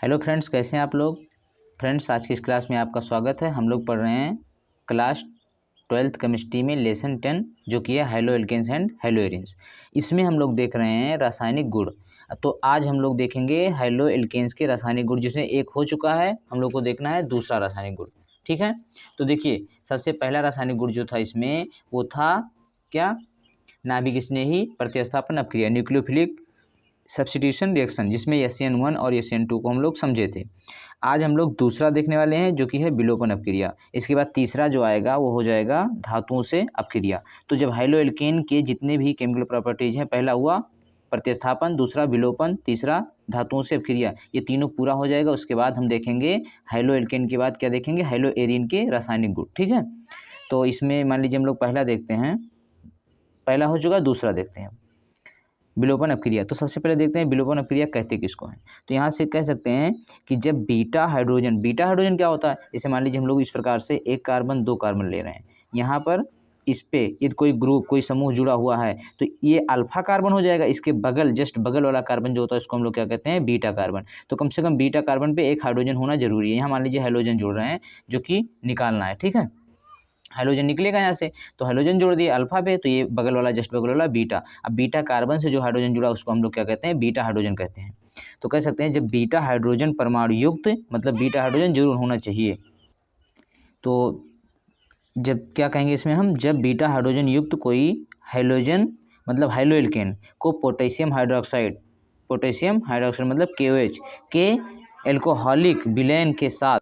Hello friends, कैसे हैं आप लोग। फ्रेंड्स, आज की इस क्लास में आपका स्वागत है। हम लोग पढ़ रहे हैं क्लास 12th केमिस्ट्री में लेसन 10 जो कि है haloalkanes and haloarenes. इसमें हम लोग देख रहे हैं रासायनिक गुण। तो आज हम लोग देखेंगे हैलो एल्केन्स के रासायनिक गुण, जिसमें एक हो चुका है, हम लोग को देखना है दूसरा रासायनिक गुण। ठीक है, तो देखिए सबसे पहला रासायनिक गुण जो था इसमें वो था क्या, नाभिक स्नेही प्रतिस्थापन अपक्रिया, न्यूक्लियोफिलिक सब्स्टिट्यूशन रिएक्शन, जिसमें SN1 और SN2 को हम लोग समझे थे। आज हम लोग दूसरा देखने वाले हैं जो कि है विलोपन अपक्रिया। इसके बाद तीसरा जो आएगा वो हो जाएगा धातुओं से अपक्रिया। तो जब हैलो एल्केन के जितने भी केमिकल प्रॉपर्टीज हैं, पहला हुआ प्रतिस्थापन, दूसरा विलोपन, तीसरा धातुओं से अपक्रिया, ये तीनों पूरा हो जाएगा। उसके बाद हम देखेंगे हैलो एल्केन के बाद क्या देखेंगे, हैलो एरीन के रासायनिक गुण। ठीक है, तो इसमें मान लीजिए हम लोग पहला देखते हैं, पहला हो चुका, दूसरा देखते हैं विलोपन अपक्रिया। तो सबसे पहले देखते हैं विलोपन अपक्रिया कहते किसको है। तो यहाँ से कह सकते हैं कि जब बीटा हाइड्रोजन क्या होता है, जैसे मान लीजिए हम लोग इस प्रकार से एक कार्बन दो कार्बन ले रहे हैं, यहाँ पर इस पे यदि कोई ग्रुप कोई समूह जुड़ा हुआ है तो ये अल्फा कार्बन हो जाएगा। इसके बगल जस्ट बगल वाला कार्बन जो होता है उसको हम लोग क्या कहते हैं, बीटा कार्बन। तो कम से कम बीटा कार्बन पे एक हाइड्रोजन होना जरूरी है। यहाँ मान लीजिए हाइड्रोजन जोड़ रहे हैं जो कि निकालना है। ठीक है, हाइड्रोजन निकलेगा यहाँ से, तो हाइड्रोजन जोड़ दिए अल्फा पे, तो ये बगल वाला जस्ट बगल वाला बीटा। अब बीटा कार्बन से जो हाइड्रोजन जुड़ा उसको हम लोग क्या कहते हैं, बीटा हाइड्रोजन कहते हैं। तो कह सकते हैं जब बीटा हाइड्रोजन परमाणु युक्त, मतलब बीटा हाइड्रोजन जरूर होना चाहिए। तो जब क्या कहेंगे इसमें हम, जब बीटा हाइड्रोजन युक्त कोई हैलोजन मतलब हैलो एल्केन को पोटेशियम हाइड्रोक्साइड मतलब KOH के एल्कोहलिक विलयन के साथ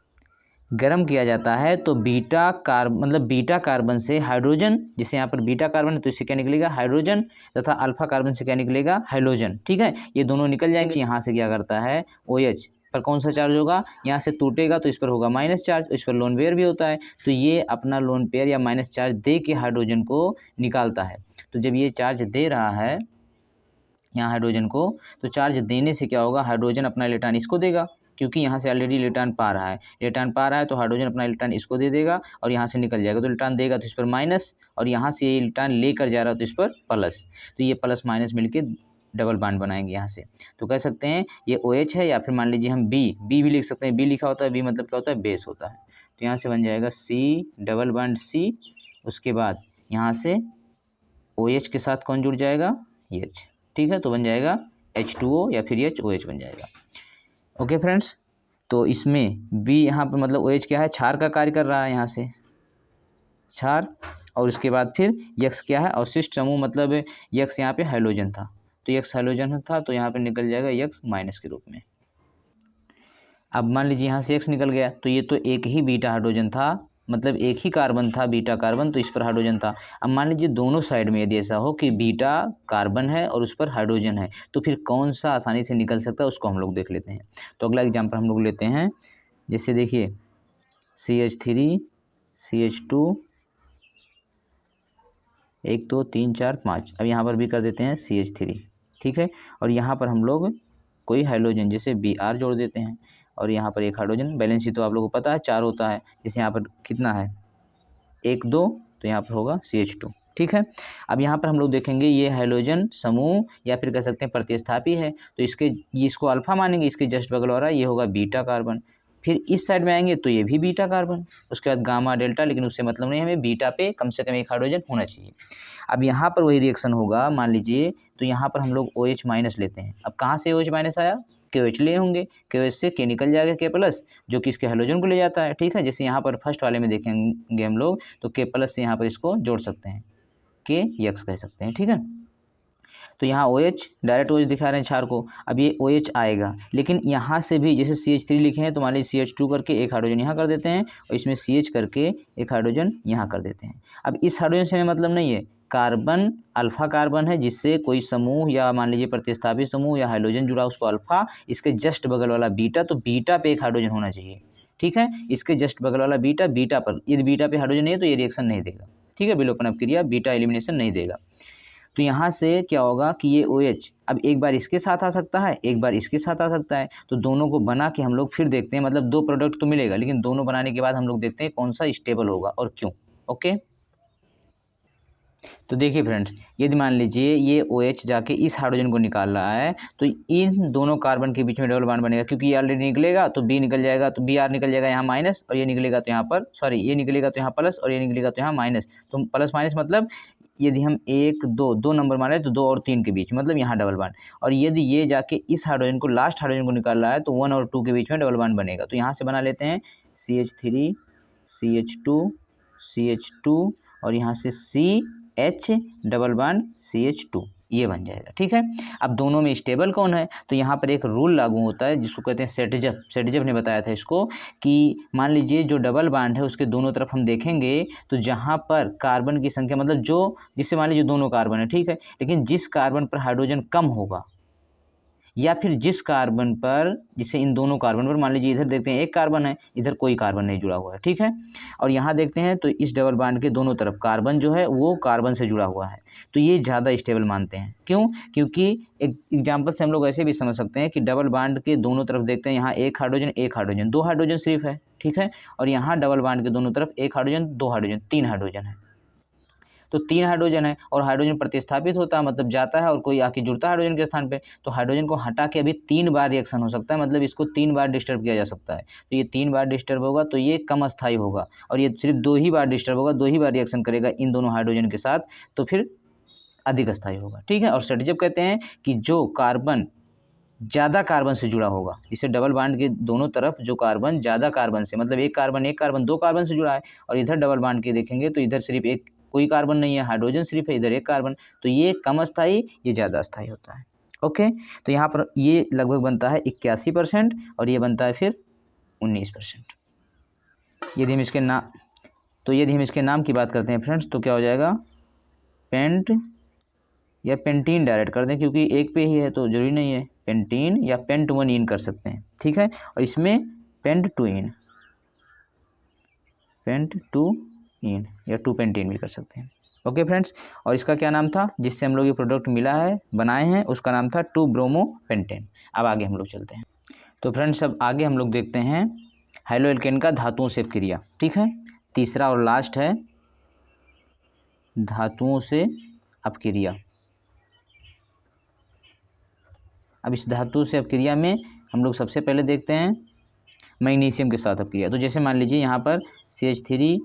गर्म किया जाता है, तो बीटा कार्बन से हाइड्रोजन, जिसे यहाँ पर बीटा कार्बन है तो इससे क्या निकलेगा, हाइड्रोजन, तथा अल्फा कार्बन से क्या निकलेगा, हैलोजन। ठीक है, ये दोनों निकल जाएंगे। यहाँ से क्या करता है, OH पर कौन सा चार्ज होगा, यहाँ से टूटेगा तो इस पर होगा माइनस चार्ज, इस पर लोन पेयर भी होता है, तो ये अपना लोन पेयर या माइनस चार्ज दे के हाइड्रोजन को निकालता है। तो जब ये चार्ज दे रहा है यहाँ हाइड्रोजन को, तो चार्ज देने से क्या होगा, हाइड्रोजन अपना इलेक्ट्रॉन इसको देगा, क्योंकि यहाँ से ऑलरेडी इलेक्ट्रॉन पा रहा है, तो हाइड्रोजन अपना इलेक्ट्रॉन इसको दे देगा और यहाँ से निकल जाएगा। तो इलेक्ट्रॉन देगा तो इस पर माइनस, और यहाँ से ये इलेक्ट्रॉन लेकर जा रहा है तो इस पर प्लस, तो ये प्लस माइनस मिलके डबल बॉन्ड बनाएंगे यहाँ से। तो कह सकते हैं ये OH है, या फिर मान लीजिए हम बी भी लिख सकते हैं। बी लिखा होता है, बी मतलब क्या होता है, बेस होता है। तो यहाँ से बन जाएगा C डबल बॉन्ड C, उसके बाद यहाँ से OH के साथ कौन जुड़ जाएगा, H। ठीक है, तो बन जाएगा H2O या फिर OH बन जाएगा। ओके फ्रेंड्स, तो इसमें बी यहाँ पर मतलब OH क्या है, क्षार का कार्य कर रहा है, यहाँ से क्षार, और उसके बाद फिर यक्स क्या है, अवशिष्ट समूह, मतलब यक्स यहाँ पे हाइड्रोजन था, तो यक्स हाइड्रोजन था, तो यहाँ पे निकल जाएगा यक्स माइनस के रूप में। अब मान लीजिए यहाँ से यक्स निकल गया, तो ये तो एक ही बीटा हाइड्रोजन था, मतलब एक ही कार्बन था बीटा कार्बन, तो इस पर हाइड्रोजन था। अब मान लीजिए दोनों साइड में यदि ऐसा हो कि बीटा कार्बन है और उस पर हाइड्रोजन है, तो फिर कौन सा आसानी से निकल सकता है उसको हम लोग देख लेते हैं। तो अगला एग्जाम्पल हम लोग लेते हैं, जैसे देखिए CH3 CH2 1 2 3 4 5, अब यहाँ पर भी कर देते हैं CH3। ठीक है, और यहाँ पर हम लोग कोई हाइड्रोजन जैसे Br जोड़ देते हैं, और यहाँ पर एक हाइड्रोजन, बैलेंस तो आप लोगों को पता है 4 होता है, जैसे यहाँ पर कितना है 1 2, तो यहाँ पर होगा CH2। ठीक है, अब यहाँ पर हम लोग देखेंगे ये हाइड्रोजन समूह या फिर कह सकते हैं प्रतिस्थापी है, तो इसको अल्फा मानेंगे, इसके जस्ट बगल वाला ये होगा बीटा कार्बन। फिर इस साइड में आएंगे तो ये भी बीटा कार्बन, उसके बाद गामा डेल्टा, लेकिन उससे मतलब नहीं, हमें बीटा पे कम से कम एक हाइड्रोजन होना चाहिए। अब यहाँ पर वही रिएक्शन होगा मान लीजिए, तो यहाँ पर हम लोग OH माइनस लेते हैं। अब कहाँ से OH माइनस आया, KOH ले होंगे, KOH से K निकल जाएगा K प्लस, जो कि इसके हाइड्रोजन को ले जाता है। ठीक है, जैसे यहाँ पर फर्स्ट वाले में देखेंगे हम लोग, तो K प्लस से यहाँ पर इसको जोड़ सकते हैं, K यक्स कह सकते हैं। ठीक है, तो यहाँ OH डायरेक्ट OH दिखा रहे हैं क्षार को, अब ये OH आएगा, लेकिन यहाँ से भी जैसे CH3 लिखे हैं, तो मान लीजिए CH2 करके एक हाइड्रोजन यहाँ कर देते हैं, और इसमें CH करके एक हाइड्रोजन यहाँ कर देते हैं। अब इस हाइड्रोजन से हमें मतलब नहीं है, कार्बन अल्फा कार्बन है, जिससे कोई समूह या मान लीजिए प्रतिस्थापी समूह या हाइड्रोजन जुड़ा उसको अल्फा, इसके जस्ट बगल वाला बीटा, तो बीटा पे एक हाइड्रोजन होना चाहिए। ठीक है, इसके जस्ट बगल वाला बीटा पर, यदि बीटा पे हाइड्रोजन नहीं है तो ये रिएक्शन नहीं देगा। ठीक है, विलोपन अपक्रिया बीटा एलिमिनेशन नहीं देगा। तो यहाँ से क्या होगा कि ये OH अब एक बार इसके साथ आ सकता है, एक बार इसके साथ आ सकता है, तो दोनों को बना के हम लोग फिर देखते हैं, मतलब दो प्रोडक्ट तो मिलेगा, लेकिन दोनों बनाने के बाद हम लोग देखते हैं कौन सा स्टेबल होगा और क्यों। ओके, तो देखिए फ्रेंड्स, यदि मान लीजिए ये OH जाके इस हाइड्रोजन को निकाल रहा है तो इन दोनों कार्बन के बीच में डबल बॉन्ड बनेगा, क्योंकि ये ऑलरेडी निकलेगा तो B निकल जाएगा, तो Br निकल जाएगा यहाँ माइनस, और ये निकलेगा तो यहाँ पर ये निकलेगा तो यहाँ प्लस, और ये निकलेगा तो यहाँ माइनस। तो प्लस माइनस मतलब यदि हम 1 2 नंबर माने तो 2 और 3 के बीच मतलब यहाँ डबल बॉन्ड, और यदि ये जाके इस हाइड्रोजन को लास्ट हाइड्रोजन को निकाल रहा है तो 1 और 2 के बीच में डबल बॉन्ड बनेगा। तो यहाँ से बना लेते हैं CH3 CH2 CH2 और यहाँ से CH डबल बॉन्ड CH2, ये बन जाएगा। ठीक है, अब दोनों में स्टेबल कौन है, तो यहाँ पर एक रूल लागू होता है जिसको कहते हैं सेटजप। सेटजप ने बताया था इसको कि मान लीजिए जो डबल बॉन्ड है उसके दोनों तरफ हम देखेंगे तो जहाँ पर कार्बन की संख्या मतलब जो जिससे मान लीजिए दोनों कार्बन है, ठीक है, लेकिन जिस कार्बन पर हाइड्रोजन कम होगा या फिर जिस कार्बन पर, जिससे इन दोनों कार्बन पर मान लीजिए इधर देखते हैं एक कार्बन है, इधर कोई कार्बन नहीं जुड़ा हुआ है, ठीक है, और यहाँ देखते हैं तो इस डबल बॉन्ड के दोनों तरफ कार्बन जो है वो कार्बन से जुड़ा हुआ है, तो ये ज़्यादा स्टेबल मानते हैं। क्यों? क्योंकि एक एग्जाम्पल से हम लोग ऐसे भी समझ सकते हैं कि डबल बॉन्ड के दोनों तरफ देखते हैं, यहाँ एक हाइड्रोजन 2 हाइड्रोजन सिर्फ है, ठीक है, और यहाँ डबल बॉन्ड के दोनों तरफ 1 हाइड्रोजन 2 हाइड्रोजन 3 हाइड्रोजन है। तो 3 हाइड्रोजन है और हाइड्रोजन प्रतिस्थापित होता है मतलब जाता है और कोई आके जुड़ता है हाइड्रोजन के स्थान पे, तो हाइड्रोजन को हटा के अभी 3 बार रिएक्शन हो सकता है, मतलब इसको 3 बार डिस्टर्ब किया जा सकता है। तो ये 3 बार डिस्टर्ब होगा तो ये कम अस्थायी होगा, और ये सिर्फ 2 ही बार डिस्टर्ब होगा, 2 ही बार रिएक्शन करेगा इन दोनों हाइड्रोजन के साथ, तो फिर अधिक अस्थायी होगा। ठीक है, और सेटजप कहते हैं कि जो कार्बन ज़्यादा कार्बन से जुड़ा होगा, इसे डबल बॉन्ड के दोनों तरफ जो कार्बन ज़्यादा कार्बन से मतलब एक कार्बन 2 कार्बन से जुड़ा है, और इधर डबल बॉन्ड के देखेंगे तो इधर सिर्फ एक कोई कार्बन नहीं है, हाइड्रोजन सिर्फ है, इधर एक कार्बन, तो ये कम अस्थायी, ये ज़्यादा अस्थायी होता है। ओके, तो यहाँ पर ये लगभग बनता है 81% और ये बनता है फिर 19%। यदि हम इसके नाम की बात करते हैं फ्रेंड्स तो क्या हो जाएगा, पेंट या पेंटीन डायरेक्ट कर दें, क्योंकि एक पे ही है तो जरूरी नहीं है, पेंटीन या पेंट 1 इन कर सकते हैं। ठीक है, और इसमें पेंट 2 इन या 2 पेंटीन भी कर सकते हैं। ओके फ्रेंड्स, और इसका क्या नाम था जिससे हम लोग ये प्रोडक्ट मिला है बनाए हैं, उसका नाम था 2 ब्रोमो पेंटेन। अब आगे हम लोग चलते हैं। तो फ्रेंड्स अब आगे हम लोग देखते हैं हैलो एल्केन का धातुओं से अपक्रिया। ठीक है, तीसरा और लास्ट है धातुओं से अपक्रिया। अब इस धातु से अपक्रिया में हम लोग सबसे पहले देखते हैं मैग्नीशियम के साथ अपक्रिया। तो जैसे मान लीजिए यहाँ पर CH3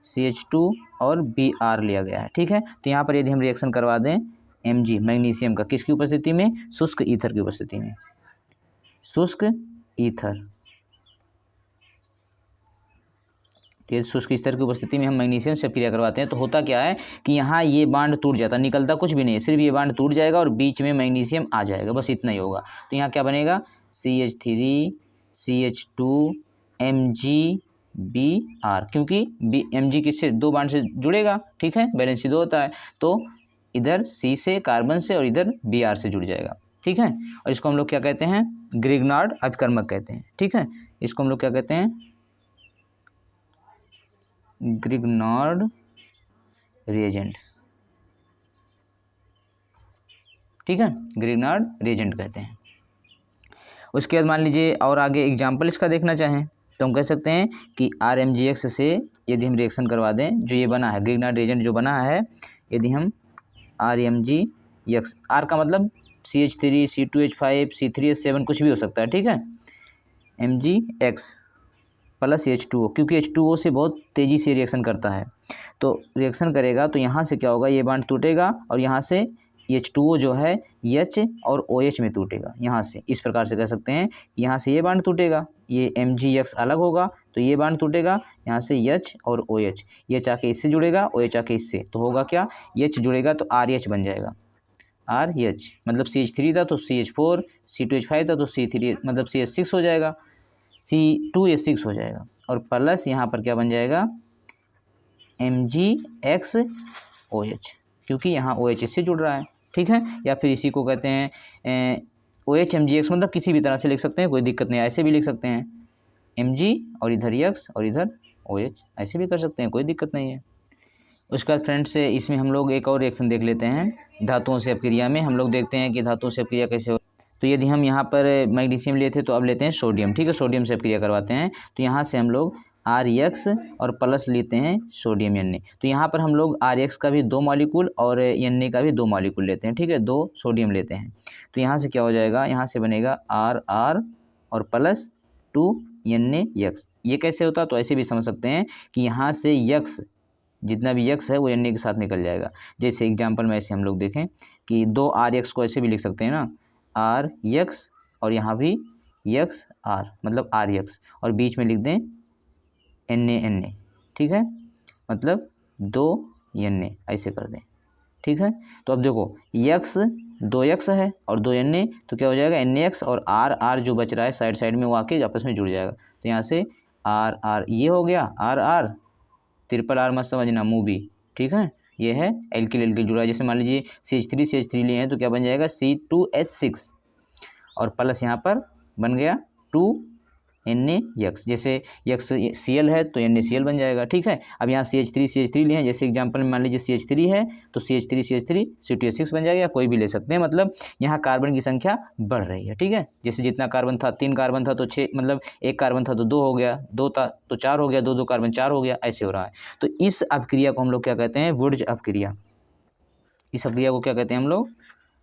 CH2 और Br लिया गया है। ठीक है, तो यहाँ पर यदि हम रिएक्शन करवा दें Mg मैग्नीशियम का, किसकी उपस्थिति में, शुष्क ईथर की उपस्थिति में, शुष्क ईथर, शुष्क ईथर की उपस्थिति में हम मैग्नीशियम से अपक्रिया करवाते हैं तो होता क्या है कि यहाँ ये बांड टूट जाता है, निकलता कुछ भी नहीं है, सिर्फ ये बांड टूट जाएगा और बीच में मैग्नीशियम आ जाएगा, बस इतना ही होगा। तो यहाँ क्या बनेगा, CH3 CH2 MgBr, क्योंकि Mg किससे, 2 बांड से जुड़ेगा, ठीक है, बैलेंसी 2 होता है, तो इधर C से कार्बन से और इधर Br से जुड़ जाएगा। ठीक है, और इसको हम लोग क्या कहते हैं, ग्रिग्नार्ड अभिकर्मक कहते हैं। ठीक है, इसको हम लोग क्या कहते हैं, ग्रिग्नार्ड रिएजेंट। ठीक है, ग्रिग्नार्ड रिएजेंट कहते हैं। उसके बाद मान लीजिए और आगे एग्जाम्पल इसका देखना चाहें तो हम कह सकते हैं कि RMgX से यदि हम रिएक्शन करवा दें, जो ये बना है ग्रिग्नार्ड रिएजेंट जो बना है, यदि हम RMgX, R का मतलब CH3 C2H5 C3H7 कुछ भी हो सकता है, ठीक है, MgX प्लस H2O, क्योंकि H2O से बहुत तेज़ी से रिएक्शन करता है, तो रिएक्शन करेगा तो यहाँ से क्या होगा, ये बांड टूटेगा और यहाँ से H2O जो है H और OH में टूटेगा। यहाँ से इस प्रकार से कह सकते हैं, यहाँ से ये बांड टूटेगा, ये MgX अलग होगा तो ये बांड टूटेगा, यहाँ से H और OH, ये आके इससे जुड़ेगा, OH आके इससे, तो होगा क्या, H जुड़ेगा तो RH बन जाएगा, RH मतलब CH3 था तो CH4, C2H5 था तो C3 मतलब CH6 हो जाएगा, C2H6 हो जाएगा, और प्लस यहाँ पर क्या बन जाएगा, MgXOH, क्योंकि यहाँ OH इससे जुड़ रहा है। ठीक है, या फिर इसी को कहते हैं OH MgX, मतलब किसी भी तरह से लिख सकते हैं, कोई दिक्कत नहीं, ऐसे भी लिख सकते हैं Mg और इधर X और इधर OH, ऐसे भी कर सकते हैं, कोई दिक्कत नहीं है। उसके बाद फ्रेंड्स इसमें हम लोग एक और रिएक्शन देख लेते हैं धातुओं से अपक्रिया में। हम लोग देखते हैं कि धातुओं से अपक्रिया कैसे हो। तो यदि हम यहाँ पर मैग्नीशियम लिए थे तो अब लेते हैं सोडियम। ठीक है, सोडियम से अपक्रिया करवाते हैं, तो यहाँ से हम लोग RX और प्लस लेते हैं सोडियम Na। तो यहाँ पर हम लोग RX का भी 2 मॉलिक्यूल और Na का भी 2 मॉलिक्यूल लेते हैं, ठीक है, 2 सोडियम लेते हैं। तो यहाँ से क्या हो जाएगा, यहाँ से बनेगा RR और प्लस 2 NaX। ये कैसे होता है, तो ऐसे भी समझ सकते हैं कि यहाँ से X, जितना भी X है वो Na के साथ निकल जाएगा। जैसे एग्जाम्पल में ऐसे हम लोग देखें कि 2 RX को ऐसे भी लिख सकते हैं ना, RX और यहाँ भी XR मतलब RX, और बीच में लिख दें Na, ठीक है, मतलब 2 Na ऐसे कर दें, ठीक है। तो अब देखो X 2X है और 2 Na, तो क्या हो जाएगा NaX और RR जो बच रहा है साइड साइड में वो आके आपस में जुड़ जाएगा। तो यहाँ से RR ये हो गया RR, ट्रिपल R मत समझना मूवी, ठीक है। ये है एल्किल एल्किल जुड़ा है। जैसे मान लीजिए CH3 लिए हैं तो क्या बन जाएगा C2H6 और प्लस यहाँ पर बन गया 2 NaX। जैसे X Cl है तो NaCl बन जाएगा, ठीक है। अब यहाँ CH3 लिए हैं, जैसे एग्जांपल में मान लीजिए CH3 है तो CH3 C2H6 बन जाएगा, कोई भी ले सकते हैं। मतलब यहाँ कार्बन की संख्या बढ़ रही है, ठीक है। जैसे जितना कार्बन था 3 कार्बन था तो 6, मतलब 1 कार्बन था तो 2 हो गया, 2 था तो 4 हो गया, 2 कार्बन 4 हो गया, ऐसे हो रहा है। तो इस अपक्रिया को हम लोग क्या कहते हैं, वुड्ज अपक्रिया। इस अपक्रिया को क्या कहते हैं हम लोग,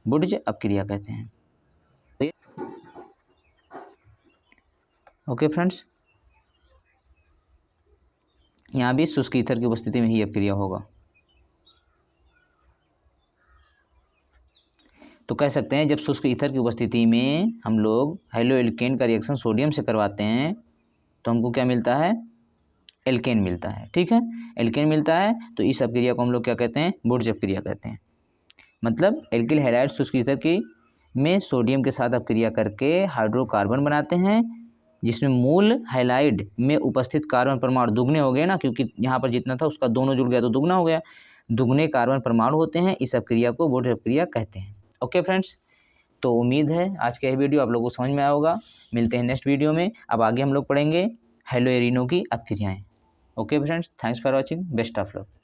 वुड्ज अपक्रिया कहते हैं। ओके फ्रेंड्स, यहाँ भी शुष्क ईथर की उपस्थिति में ही अपक्रिया होगा। तो कह सकते हैं जब शुष्क ईथर की उपस्थिति में हम लोग हेलोएल्केन का रिएक्शन सोडियम से करवाते हैं तो हमको क्या मिलता है, एल्केन मिलता है, ठीक है, एल्केन मिलता है। तो इस अपक्रिया को हम लोग क्या कहते हैं, वुड्ज अपक्रिया कहते हैं। मतलब एल्किल हैलाइड शुष्क ईथर की में सोडियम के साथ अपक्रिया करके हाइड्रोकार्बन बनाते हैं, जिसमें मूल हैलाइड में उपस्थित कार्बन परमाणु दुगने हो गए ना, क्योंकि यहाँ पर जितना था उसका दोनों जुड़ गया तो दुगना हो गया, दुगने कार्बन परमाणु होते हैं। इस अपक्रिया को वुड्ज अपक्रिया कहते हैं। ओके फ्रेंड्स, तो उम्मीद है आज का यह वीडियो आप लोगों को समझ में आया होगा। मिलते हैं नेक्स्ट वीडियो में। अब आगे हम लोग पढ़ेंगे हेलोएरिनो की अपक्रियाएँ। Okay friends, thanks for watching, best of luck.